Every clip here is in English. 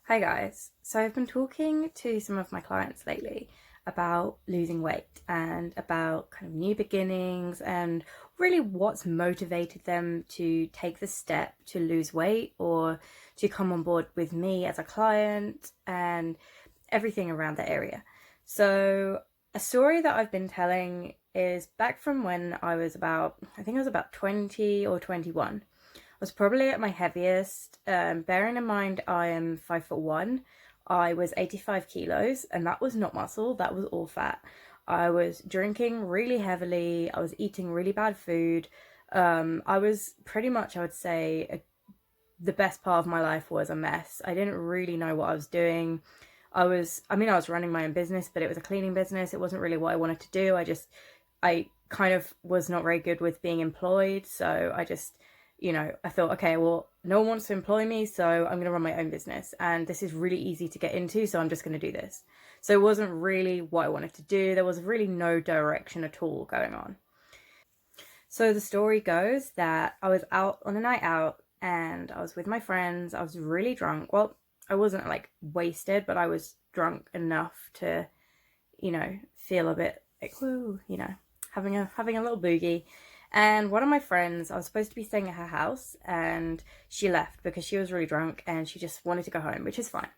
Hi guys. So I've been talking to some of my clients lately about losing weight and about kind of new beginnings and really what's motivated them to take the step to lose weight or to come on board with me as a client and everything around that area. So a story that I've been telling is back from when I think I was about 20 or 21. Was probably at my heaviest. Bearing in mind I am 5'1", I was 85 kilos, and that was not muscle, that was all fat. I was drinking really heavily, I was eating really bad food. I was pretty much, I would say, the best part of my life was a mess. I didn't really know what I was doing. I was running my own business, but it was a cleaning business. It wasn't really what I wanted to do. I kind of was not very good with being employed. So I thought, okay, well, no one wants to employ me, so I'm going to run my own business. And this is really easy to get into, so I'm just going to do this. So it wasn't really what I wanted to do. There was really no direction at all going on. So the story goes that I was out on a night out and I was with my friends. I was really drunk. Well, I wasn't like wasted, but I was drunk enough to, feel a bit like, woo, having a little boogie. And one of my friends, I was supposed to be staying at her house, and she left because she was really drunk and she just wanted to go home, which is fine.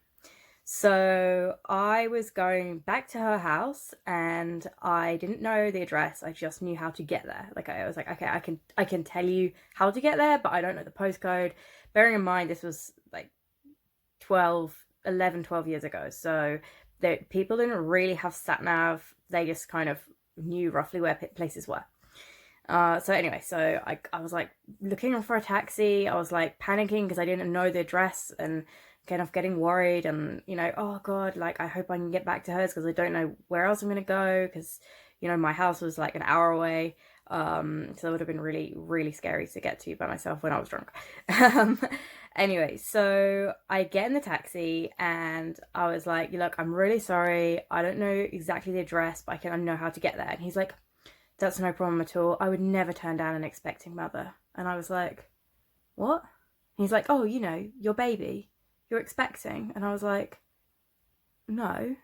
So I was going back to her house and I didn't know the address. I just knew how to get there. Like I was like, okay, I can tell you how to get there, but I don't know the postcode. Bearing in mind this was like 12 years ago. So people didn't really have sat nav. They just kind of knew roughly where places were. So I was like looking for a taxi. I was like panicking because I didn't know the address and kind of getting worried and, oh God, like I hope I can get back to hers because I don't know where else I'm going to go because, my house was like an hour away. So it would have been really, really scary to get to by myself when I was drunk. um, anyway, so I get in the taxi and I was like, look, I'm really sorry. I don't know exactly the address, but I know how to get there. And he's like, that's no problem at all. I would never turn down an expecting mother. And I was like, what? And he's like, oh, your baby, you're expecting. And I was like, no,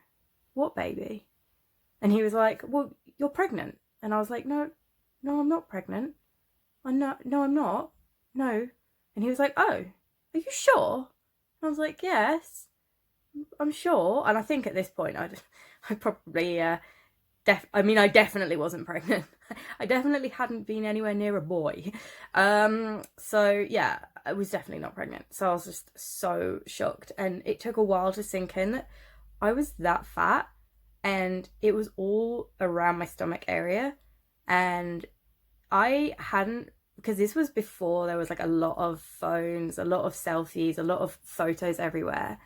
what baby? And he was like, well, you're pregnant. And I was like, no, I'm not pregnant. I'm not, no, I'm not. No. And he was like, oh, are you sure? And I was like, yes, I'm sure. And I think at this point, I probably, I definitely wasn't pregnant. I definitely hadn't been anywhere near a boy. So yeah, I was definitely not pregnant. So I was just so shocked. And it took a while to sink in that I was that fat and it was all around my stomach area. And I hadn't, because this was before there was like a lot of phones, a lot of selfies, a lot of photos everywhere.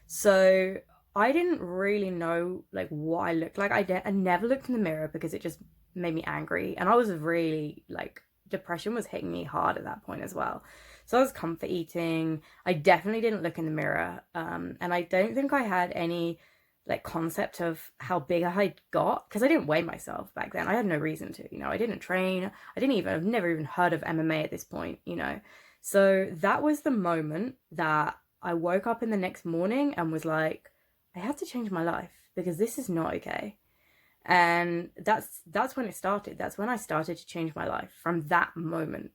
So I didn't really know like what I looked like. I never looked in the mirror because it just made me angry, and I was really like depression was hitting me hard at that point as well. So I was comfort eating. I definitely didn't look in the mirror, and I don't think I had any like concept of how big I had got because I didn't weigh myself back then. I had no reason to, I didn't train. I've never even heard of MMA at this point. So that was the moment that I woke up in the next morning and was like, I have to change my life because this is not okay. And that's when it started. That's when I started to change my life from that moment.